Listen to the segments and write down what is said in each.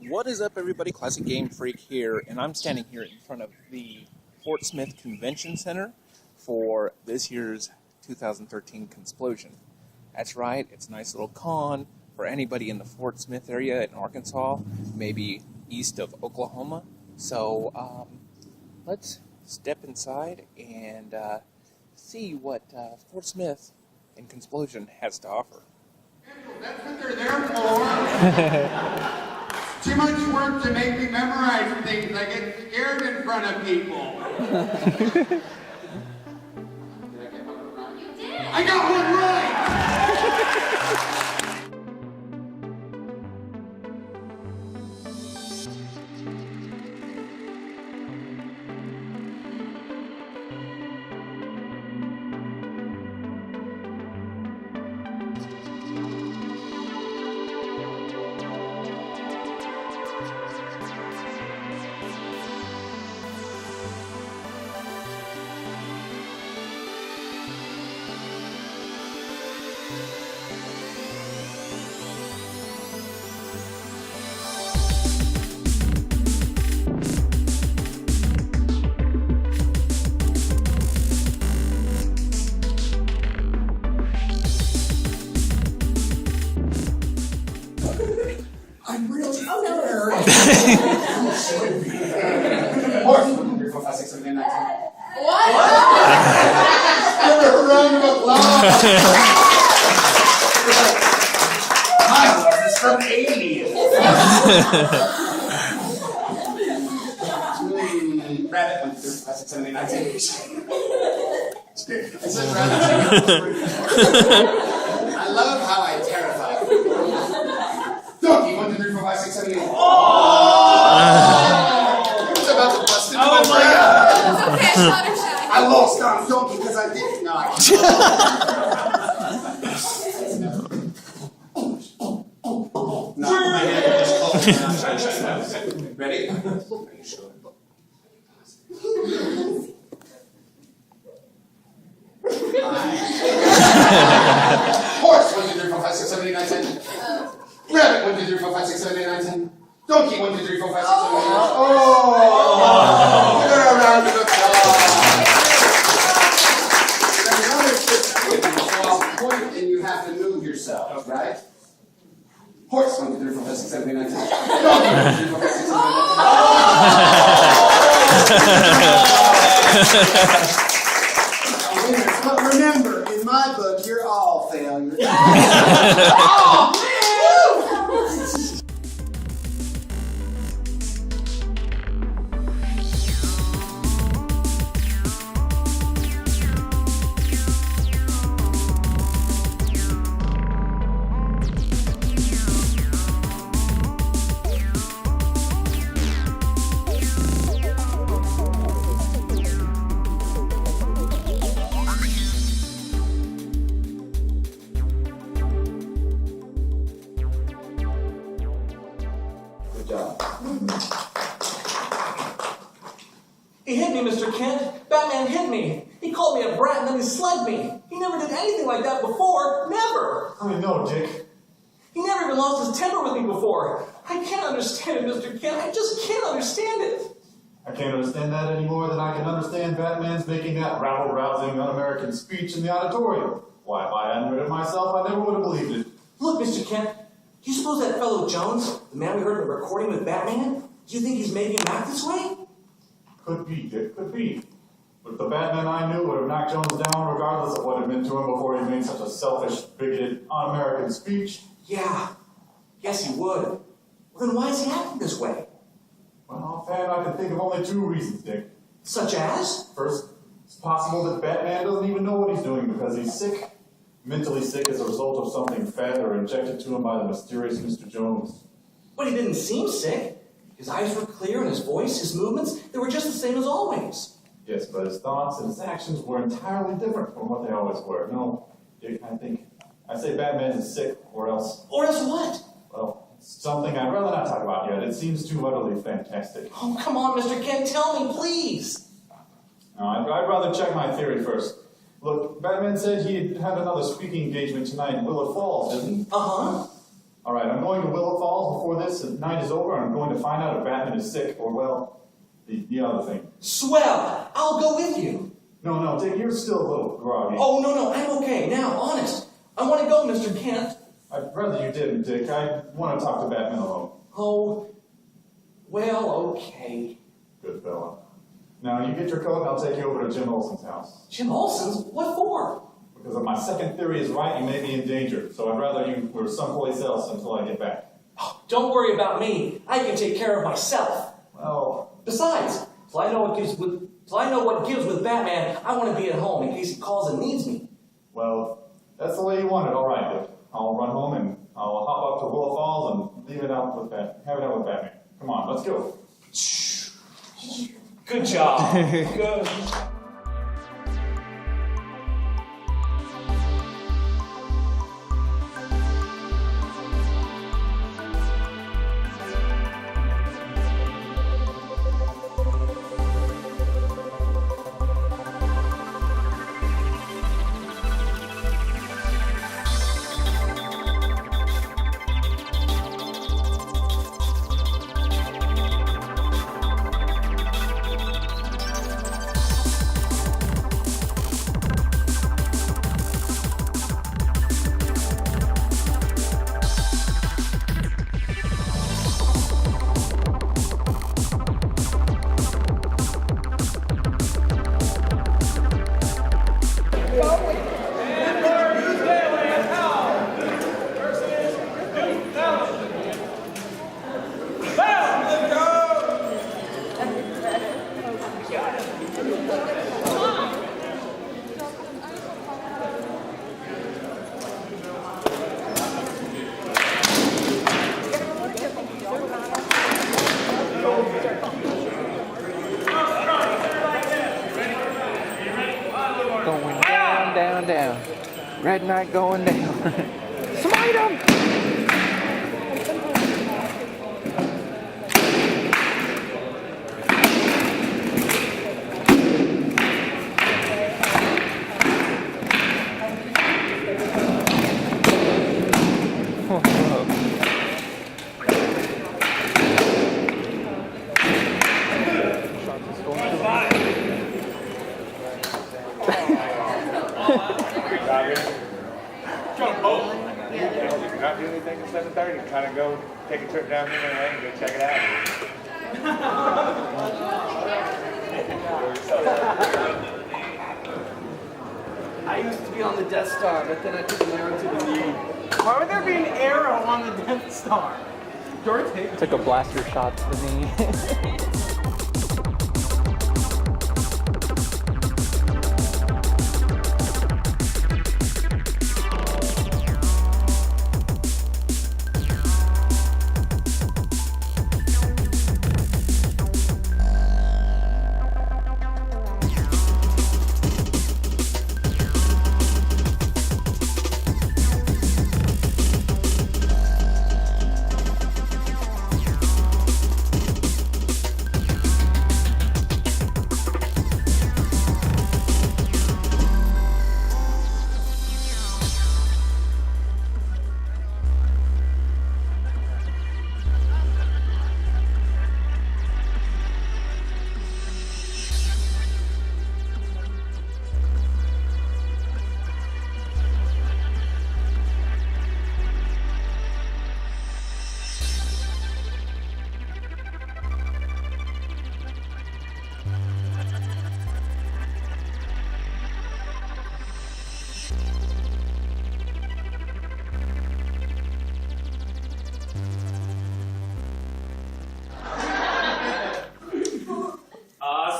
What is up, everybody? Classic Game Freak here, and I'm standing here in front of the Fort Smith Convention Center for this year's 2013 Konsplosion. That's right, it's a nice little con for anybody in the Fort Smith area in Arkansas, maybe east of Oklahoma. So let's step inside and see what Fort Smith and Konsplosion has to offer. That's what they're there for. Too much work to make me memorize things. I get scared in front of people. Did I get one right? You did! I got one right! Horse, 1, 2, 3, 4, 5, 6, 7, 8, 9, 10. What? Another round of applause. My horse is from Alien. Rabbit, 1, 2, 3, 4, 5, 6, 7, 8, 9, 10. I said rabbit. I love how I terrify people. Donkey, 1, 2, 3, 4, 5, 6, 7, 8. Oh! It's about to bust into my brain. Okay, shot or shot. I lost on donkey because I didn't know. No, my head is closed. Ready? Are you sure? Horse, 1, 2, 3, 4, 5, 6, 7, 8, 9, 10. Rabbit, 1, 2, 3, 4, 5, 6, 7, 8, 9, 10. Donkey, 1, 2, 3, 4, 5, 6, 7, 8, 9, 10. Oh! Give her a round of applause. Another trick so I'll point and you have to move yourself, right? Horse, 1, 2, 3, 4, 5, 6, 7, 8, 9, 10. Donkey, 1, 2, 3, 4, 5, 6, 7, 8, 9, 10. But remember, in my book, you're all failures. Oh, man! He hit me, Mr. Kent. Batman hit me. He called me a brat and then he slugged me. He never did anything like that before. Never. I know, Dick. He never even lost his temper with me before. I can't understand it, Mr. Kent. I just can't understand it. I can't understand that any more than I can understand Batman's making that rabble-rousing, un-American speech in the auditorium. Why, if I hadn't read it myself, I never would have believed it. Look, Mr. Kent. Do you suppose that fellow Jones, the man we heard in the recording with Batman, do you think he's making him act this way? Could be, Dick, could be. But the Batman I knew would have knocked Jones down regardless of what had meant to him before he made such a selfish, bigoted, un-American speech. Yeah. Yes, he would. Well, then why is he acting this way? Well, offhand, I can think of only 2 reasons, Dick. Such as? First, it's possible that Batman doesn't even know what he's doing because he's sick. Mentally sick as a result of something fed or injected to him by the mysterious Mr. Jones. But he didn't seem sick. His eyes were clear and his voice, his movements, they were just the same as always. Yes, but his thoughts and his actions were entirely different from what they always were. No, Dick, I say Batman is sick, or else... Or else what? Well, something I'd rather not talk about yet. It seems too utterly fantastic. Oh, come on, Mr. Kent, tell me, please. No, I'd rather check my theory first. Look, Batman said he had another speaking engagement tonight in Willard Falls, didn't he? Uh-huh. All right, I'm going to Willow Falls before this night is over, and I'm going to find out if Batman is sick, or, well, the other thing. Swell! I'll go with you. No, Dick, you're still a little groggy. Oh, no, I'm okay. Now, honest. I want to go, Mr. Kent. I'd rather you didn't, Dick. I want to talk to Batman alone. Oh, well, okay. Good fella. Now, you get your coat, and I'll take you over to Jim Olsen's house. Jim Olsen's? What for? Because if my second theory is right, you may be in danger. So I'd rather you were someplace else until I get back. Oh, don't worry about me. I can take care of myself. Well... Besides, till I know what gives with Batman, I want to be at home in case he calls and needs me. Well, that's the way you want it. All right, Dick. I'll run home and I'll hop up to Willow Falls and have it out with Batman. Come on, let's go. Good job. Good. Going down. Red Knight going down. Smite him! Not do anything at 7:30. Kind of go take a trip down memory lane and go check it out. I used to be on the Death Star, but then I took an arrow to the knee. Why would there be an arrow on the Death Star? Took a blaster shot to the knee.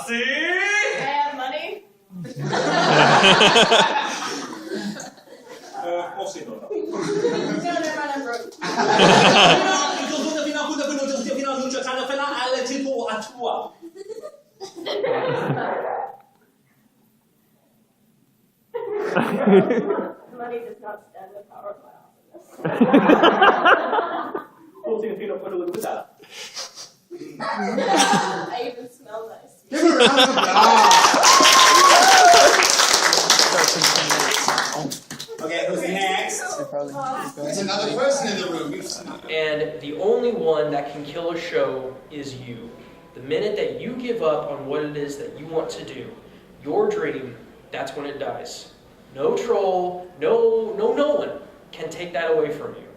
Bad money. We'll see about that. No, never mind, I'm broke. Money does not stand the power of my awesomeness. I even smell nice. Give a round of applause. Okay, who's next? probably. There's another person in the room. And the only one that can kill a show is you. The minute that you give up on what it is that you want to do, your dream, that's when it dies. No troll, no one can take that away from you.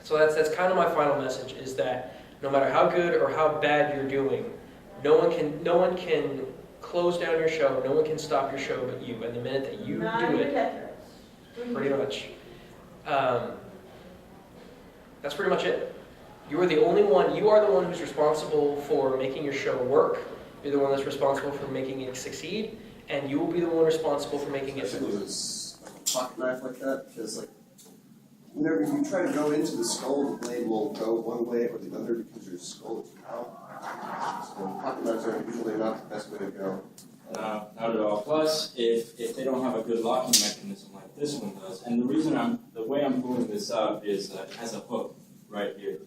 So that's kind of my final message, is that no matter how good or how bad you're doing, no one can close down your show, no one can stop your show but you. And the minute that you do it, pretty much, that's pretty much it. You are the only one, you are the one who's responsible for making your show work. You're the one that's responsible for making it succeed, and you will be the one responsible for making it fail. It's a pocket knife like that, because like whenever you try to go into the skull, the blade will go one way or the other because your skull is out. So pocket knives are usually not the best way to go. Not at all. Plus, if they don't have a good locking mechanism like this one does, and the way I'm pulling this up is it has a hook right here.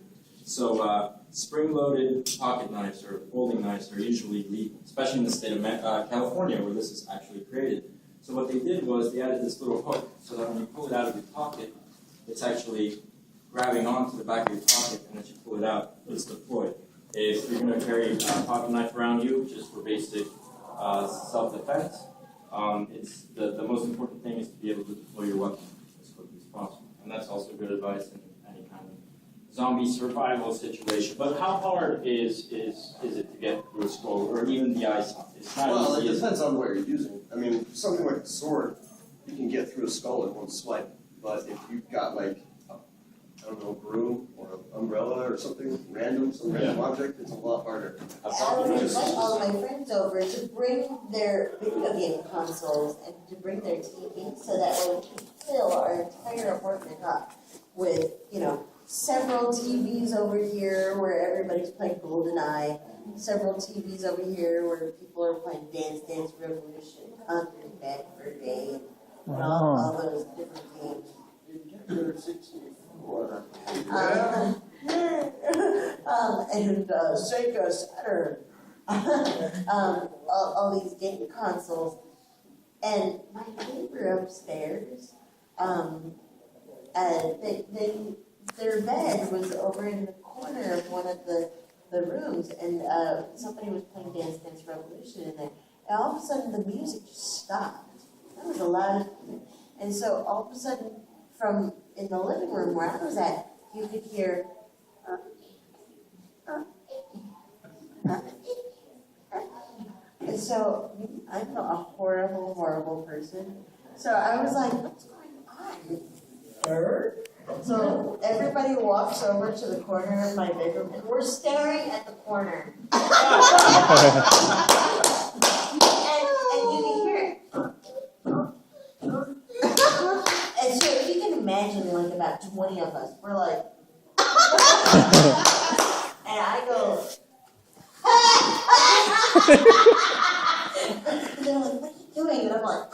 So spring-loaded pocket knives or folding knives are usually legal, especially in the state of California where this is actually created. So what they did was they added this little hook so that when you pull it out of your pocket, it's actually grabbing onto the back of your pocket, and as you pull it out, it's deployed. If you're going to carry a pocket knife around you just for basic self-defense, it's the most important thing is to be able to deploy your weapon as quickly as possible. And that's also good advice in any kind of zombie survival situation. But how hard is it to get through a skull, or even the eye socket? It's not Well, it easy. depends on what you're using. I mean, something like a sword, you can get through a skull in one swipe. But if you've got like, I don't know, a broom or an umbrella or something random, some random object, it's a lot harder. I would invite all my friends over to bring their video game consoles and to bring their TV so that way we can fill our entire apartment up with, several TVs over here where everybody's playing GoldenEye, several TVs over here where people are playing Dance Dance Revolution, Conquering Bad Fur Day, and all those different games. Nintendo 64. And Sega Saturn, all these game consoles. And my neighbor upstairs, their bed was over in the corner of one of the rooms, and somebody was playing Dance Dance Revolution in there. And all of a sudden, the music just stopped. That was the loudest thing. And so all of a sudden, from in the living room where I was at, you could hear. And so I'm a horrible, horrible person. So I was like, what's going on? So everybody walks over to the corner of my bedroom, and we're staring at the corner. and you can hear it. And so if you can imagine, like about 20 of us, we're like, and I go, and they're like, what are you doing? And I'm like,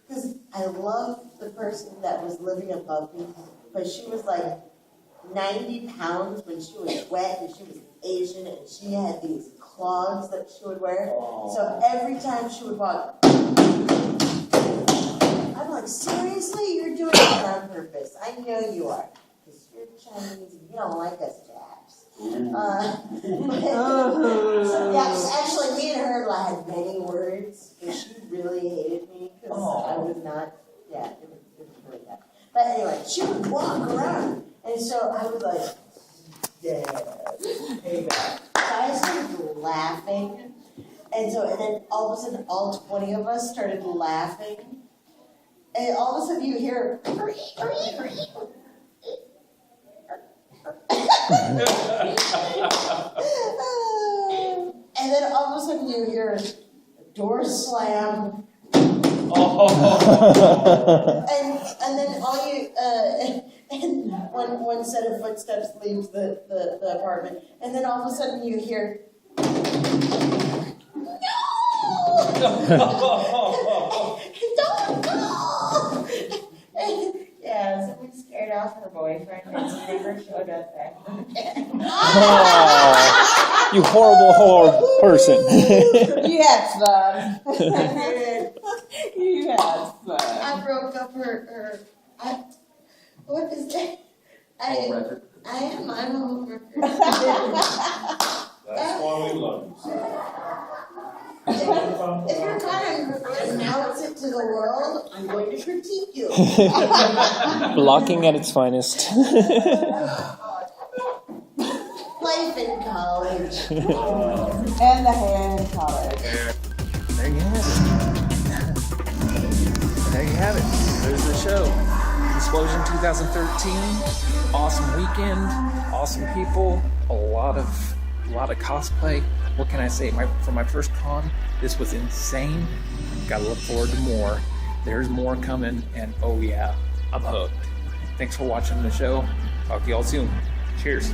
because I love the person that was living above me, but she was like 90 pounds when she was wet, and she was Asian, and she had these clogs that she would wear. So every time she would walk, I'm like, seriously? You're doing it on purpose. I know you are. Because you're Chinese and you don't like us Japs. So yeah, actually me and her had many words, and she really hated me because I was not, it was really bad. But anyway, she would walk around, and so I was like, hey back. So I started laughing, and then all of a sudden all 20 of us started laughing, and all of a sudden you hear, and then all of a sudden you hear a door slam. And then all you and one set of footsteps leaves the apartment, and then all of a sudden you hear Don't go! Yeah, so we scared off her boyfriend, and he never showed up back again. You horrible person. Yes, Bob. You had fun. I broke up her what is that? I am, I'm a home wrecker. That's why we love you. If you're gonna announce it to the world, I'm going to critique you. Blocking at its finest. Life in college. And the hair in college. There you have it. There you have it. There's the show. Konsplosion 2013. Awesome weekend. Awesome people. A lot of cosplay. What can I say? For my first con, this was insane. Gotta look forward to more. There's more coming, and oh yeah, I'm hooked. Thanks for watching the show. Talk to y'all soon. Cheers.